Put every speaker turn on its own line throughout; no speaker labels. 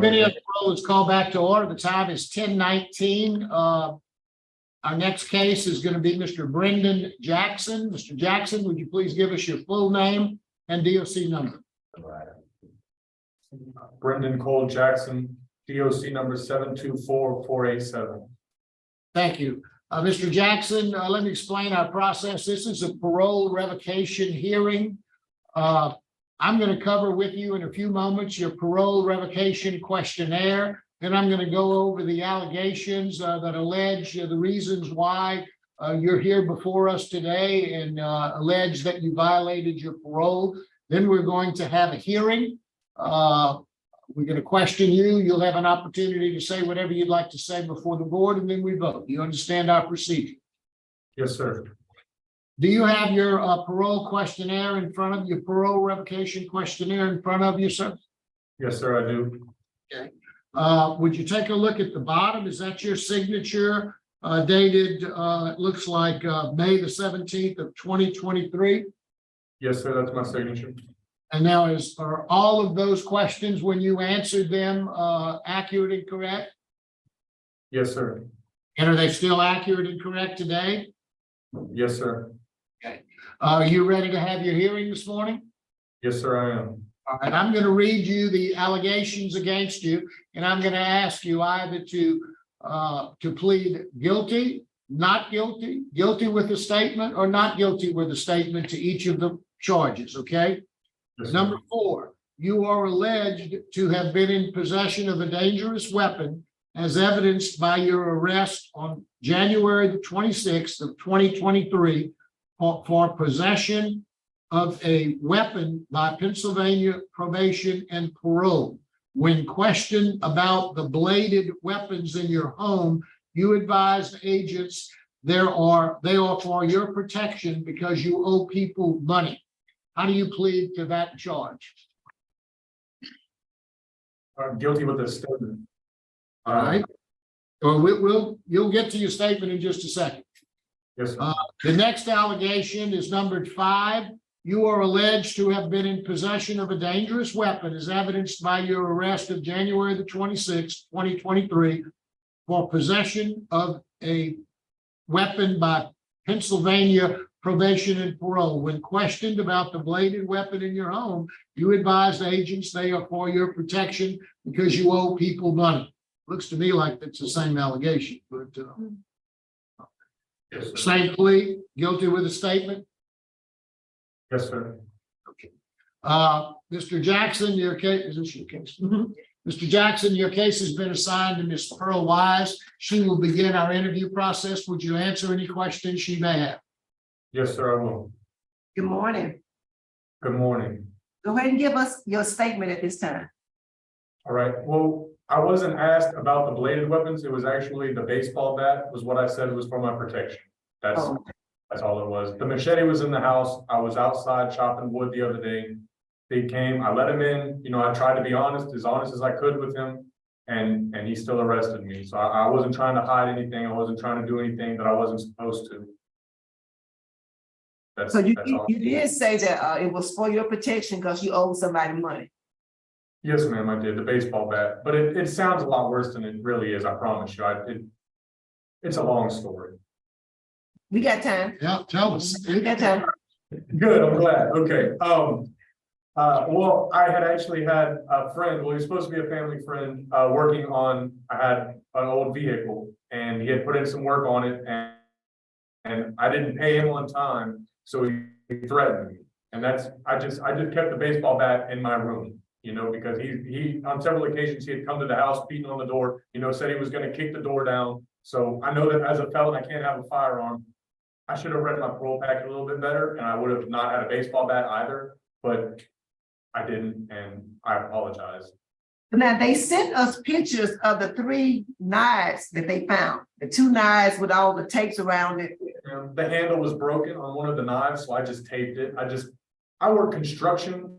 Committee of Parole is called back to order. The time is 10:19. Our next case is going to be Mr. Brenden Jackson. Mr. Jackson, would you please give us your full name and DOC number?
Brenden Cole Jackson, DOC number 724487.
Thank you. Mr. Jackson, let me explain our process. This is a parole revocation hearing. I'm going to cover with you in a few moments your parole revocation questionnaire. Then I'm going to go over the allegations that allege the reasons why you're here before us today and allege that you violated your parole. Then we're going to have a hearing. We're going to question you. You'll have an opportunity to say whatever you'd like to say before the board, and then we vote. You understand our procedure?
Yes, sir.
Do you have your parole questionnaire in front of you, parole revocation questionnaire in front of you, sir?
Yes, sir, I do.
Okay. Would you take a look at the bottom? Is that your signature dated, it looks like May the 17th of 2023?
Yes, sir, that's my signature.
And now are all of those questions when you answered them accurate and correct?
Yes, sir.
And are they still accurate and correct today?
Yes, sir.
Okay. Are you ready to have your hearing this morning?
Yes, sir, I am.
All right, I'm going to read you the allegations against you, and I'm going to ask you either to plead guilty, not guilty, guilty with a statement, or not guilty with a statement to each of the charges, okay?
Yes,
Number 4, you are alleged to have been in possession of a dangerous weapon as evidenced by your arrest on January the 26th of 2023 for possession of a weapon by Pennsylvania probation and parole. When questioned about the bladed weapons in your home, you advised agents they are for your protection because you owe people money. How do you plead to that charge?
I'm guilty with this statement.
All right. Well, you'll get to your statement in just a second.
Yes, sir.
The next allegation is numbered 5. You are alleged to have been in possession of a dangerous weapon as evidenced by your arrest of January the 26th, 2023 for possession of a weapon by Pennsylvania probation and parole. When questioned about the bladed weapon in your home, you advised agents they are for your protection because you owe people money. Looks to me like that's the same allegation, but
Yes, sir.
same plea, guilty with a statement.
Yes, sir.
Okay. Mr. Jackson, your case, is this your case? Mr. Jackson, your case has been assigned to Ms. Pearl Wise. She will begin our interview process. Would you answer any questions she may have?
Yes, sir, I will.
Good morning.
Good morning.
Go ahead and give us your statement at this time.
All right, well, I wasn't asked about the bladed weapons. It was actually the baseball bat was what I said was for my protection. That's all it was. The machete was in the house. I was outside chopping wood the other day. They came, I let him in, I tried to be honest as I could with him, and he still arrested me. So I wasn't trying to hide anything. I wasn't trying to do anything that I wasn't supposed to.
So you did say that it was for your protection because you owed somebody money.
Yes, ma'am, I did, the baseball bat, but it sounds a lot worse than it really is, I promise you. It's a long story.
We got time.
Yeah, tell us.
We got time.
Good, I'm glad. Okay. Well, I had actually had a friend, well, he was supposed to be a family friend, working on, I had an old vehicle and he had put in some work on it and I didn't pay him on time. So he threatened me. And I just kept the baseball bat in my room, because he on several occasions he had come to the house beating on the door, said he was going to kick the door down. So I know that as a felon, I can't have a firearm. I should have read my parole packet a little bit better and I would have not had a baseball bat either, but I didn't, and I apologize.
Now they sent us pictures of the 3 knives that they found, the 2 knives with all the tapes around it.
The handle was broken on one of the knives, so I just taped it. I work construction,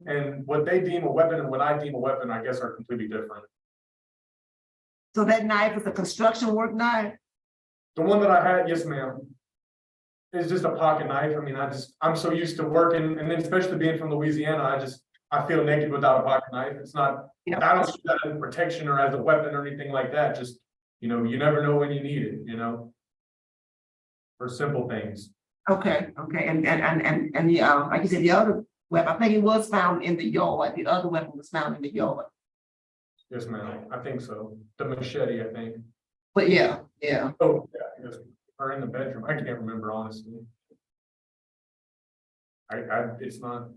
and what they deem a weapon and what I deem a weapon, I guess, are completely different.
So that knife was a construction work knife?
The one that I had, yes, ma'am, is just a pocket knife. I mean, I'm so used to working, and then especially being from Louisiana, I feel naked without a pocket knife. It's not,
Yeah.
I don't see that as protection or as a weapon or anything like that. Just, you know, you never know when you need it, you know? For simple things.
Okay, and the, like you said, the other weapon, I think it was found in the yard, the other weapon was found in the yard.
Yes, ma'am. I think so. The machete, I think.
But yeah.
Oh, yeah, yes. Or in the bedroom. I can't remember honestly. It's not.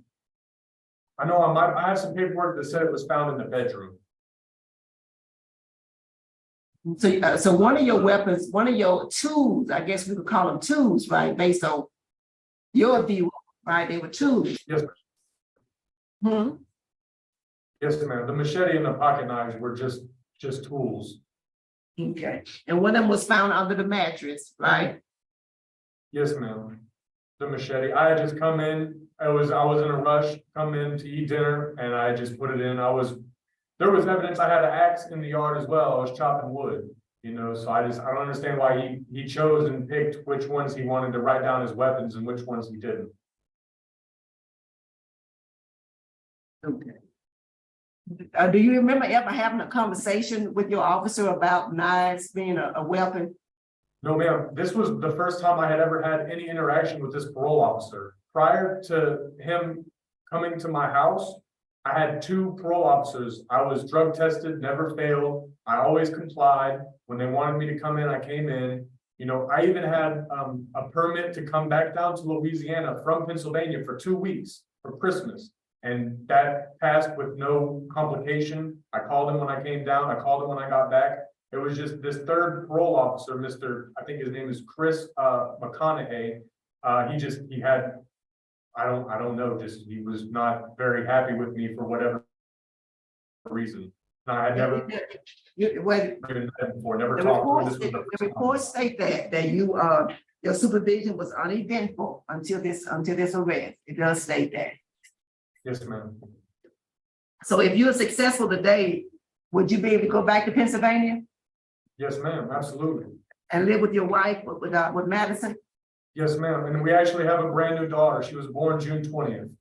I know I have some paperwork that said it was found in the bedroom.
So one of your weapons, one of your tools, I guess we could call them tools, right? Based on your view, right? They were tools.
Yes, yes, ma'am. The machete and the pocket knives were just tools.
Okay, and one of them was found under the mattress, right?
Yes, ma'am. The machete. I had just come in. I was in a rush, come in to eat dinner, and I just put it in. There was evidence I had an axe in the yard as well. I was chopping wood, you know, so I don't understand why he chose and picked which ones he wanted to write down as weapons and which ones he didn't.
Okay. Do you remember ever having a conversation with your officer about knives being a weapon?
No, ma'am. This was the first time I had ever had any interaction with this parole officer. Prior to him coming to my house, I had 2 parole officers. I was drug tested, never failed. I always complied. When they wanted me to come in, I came in. You know, I even had a permit to come back down to Louisiana from Pennsylvania for 2 weeks for Christmas. And that passed with no complication. I called him when I came down. I called him when I got back. It was just this third parole officer, I think his name is Chris McConaughey. He had, I don't know, he was not very happy with me for whatever reason. And I had never been there before, never talked to him. This was the
The
first time.
reports state that you your supervision was uneventful until this arrest. It does state that.
Yes, ma'am.
So if you were successful today, would you be able to go back to Pennsylvania
Yes, ma'am, absolutely.
and live with your wife with Madison?
Yes, ma'am. And we actually have a brand new daughter. She was born June 20th.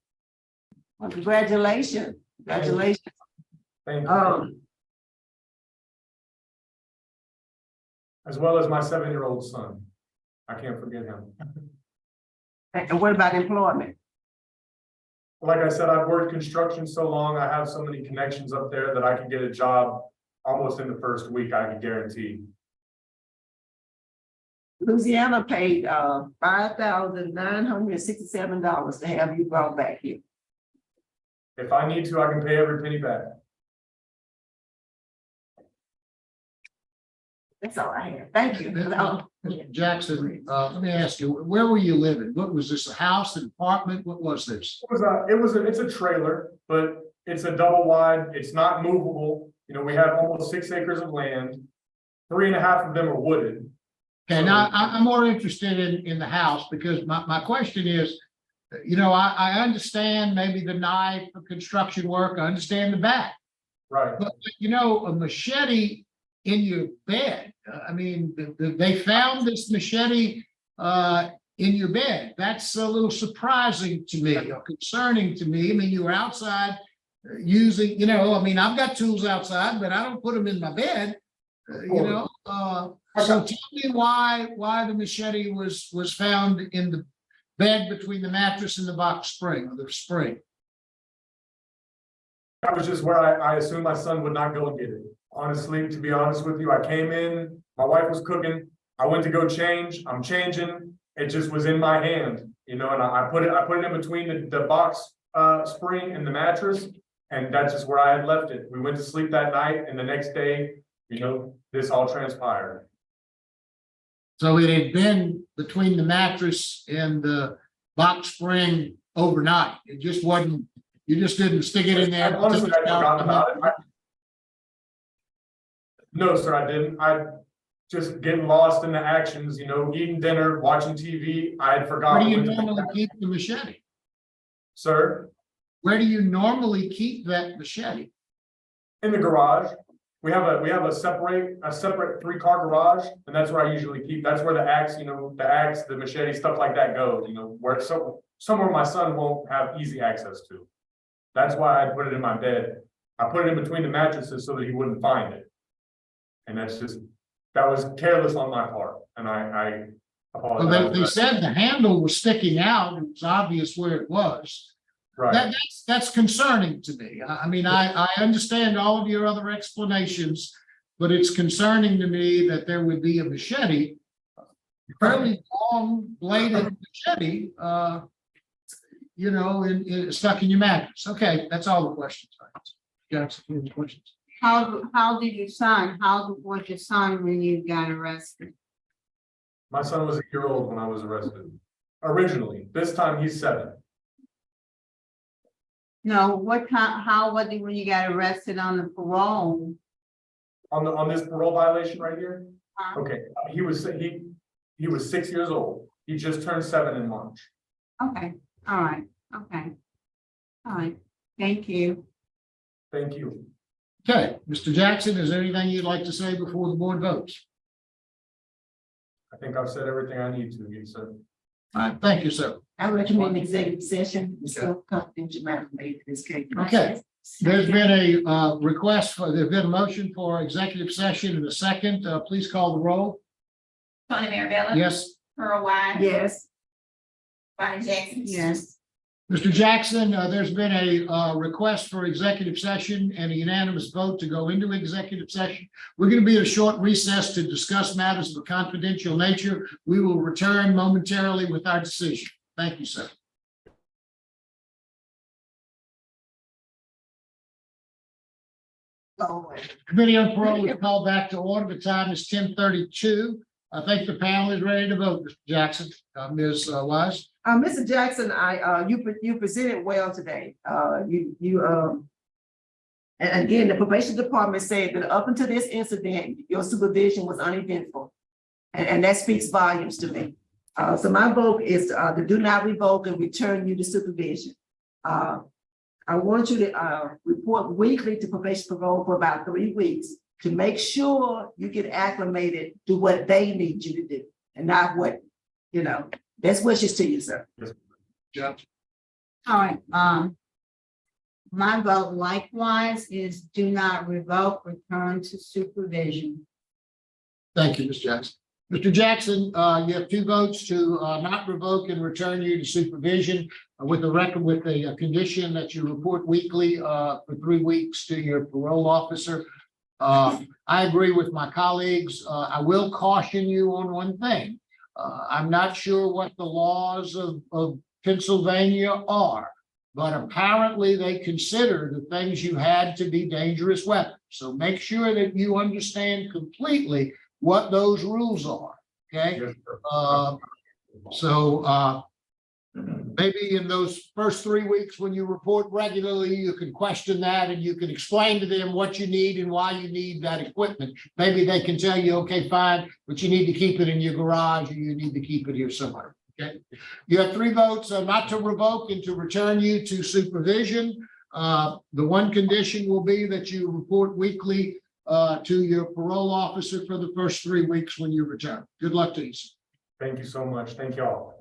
Well, congratulations. Congratulations.
Thank you. As well as my 7-year-old son. I can't forget him.
And what about employment?
Like I said, I've worked construction so long. I have so many connections up there that I can get a job almost in the first week, I can guarantee.
Louisiana paid $5,967 to have you brought back here.
If I need to, I can pay every penny back.
That's all I have. Thank you.
Jackson, let me ask you, where were you living? What was this, a house, an apartment? What was this?
It's a trailer, but it's a double wide. It's not movable. You know, we have almost 6 acres of land. 3.5 of them are wooded.
Okay, now I'm more interested in the house because my question is, you know, I understand maybe the knife for construction work. I understand the bat.
Right.
But you know, a machete in your bed. I mean, they found this machete in your bed. That's a little surprising to me or concerning to me. I mean, you were outside using, you know, I mean, I've got tools outside, but I don't put them in my bed, you know. So tell me why the machete was found in the bed between the mattress and the box spring or the spring.
That was just where I assumed my son would not go and get it. Honestly, to be honest with you, I came in, my wife was cooking, I went to go change, I'm changing, it just was in my hand, you know, and I put it in between the box spring and the mattress, and that's just where I had left it. We went to sleep that night, and the next day, you know, this all transpired.
So it had been between the mattress and the box spring overnight. It just wasn't, you just didn't stick it in there.
Honestly, I forgot about it. No, sir, I didn't. I just getting lost in the actions, you know, eating dinner, watching TV. I had forgotten.
Where do you normally keep the machete?
Sir?
Where do you normally keep that machete?
In the garage. We have a separate 3-car garage, and that's where I usually keep. That's where the axe, you know, the machete, stuff like that goes, you know, where somewhere my son won't have easy access to. That's why I put it in my bed. I put it in between the mattresses so that he wouldn't find it. And that was careless on my part, and I
Well,
apologize.
they said the handle was sticking out. It was obvious where it was.
Right,
That's concerning to me. I mean, I understand all of your other explanations, but it's concerning to me that there would be a machete, fairly long bladed machete, stuck in your mattress. Okay, that's all the questions. Jackson, any questions?
How did your son, how was your son when you got arrested?
my son was a year old when I was arrested. Originally, this time he's 7.
No, what time, how was it when you got arrested on the parole?
On this parole violation right here?
Huh?
Okay, he was 6 years old. He just turned 7 in March.
Okay, all right, okay. All right, thank you.
Thank you.
Okay, Mr. Jackson, is there anything you'd like to say before the board votes?
I think I've said everything I need to, you said.
All right, thank you, sir.
I recommend executive session, it's so confidential matter made in this case.
Okay. There's been a there's been a motion for executive session in a second. Please call the roll.
Tony Marabella.
Yes,
Earl Wise.
Yes,
Brenden Jackson.
Yes.
Mr. Jackson, there's been a request for executive session and a unanimous vote to go into executive session. We're going to be at a short recess to discuss matters of a confidential nature. We will return momentarily with our decision. Thank you, sir. Committee on Parole is called back to order. The time is 10:32. I think the panel is ready to vote, Mr. Jackson. Ms. Wise.
Mr. Jackson, you presented well today. And again, the probation department said that up until this incident, your supervision was uneventful. And that speaks volumes to me. So my vote is to do not revoke and return you to supervision. I want you to report weekly to probation parole for about 3 weeks to make sure you get acclimated to what they need you to do and not what, that's wishes to you, sir.
Yeah.
All right, my vote likewise is do not revoke, return to supervision.
Thank you, Ms. Jackson. Mr. Jackson, you have 2 votes to not revoke and return you to supervision with a condition that you report weekly for 3 weeks to your parole officer. I agree with my colleagues. I will caution you on one thing. I'm not sure what the laws of Pennsylvania are, but apparently they consider the things you had to be dangerous weapons. So make sure that you understand completely what those rules are, okay?
Yes,
Maybe in those first 3 weeks when you report regularly, you can question that and you can explain to them what you need and why you need that equipment. Maybe they can tell you, okay, fine, but you need to keep it in your garage or you need to keep it here somewhere, okay? You have 3 votes not to revoke and to return you to supervision. The one condition will be that you report weekly to your parole officer for the first 3 weeks when you return. Good luck to you.
Thank you so much. Thank you all.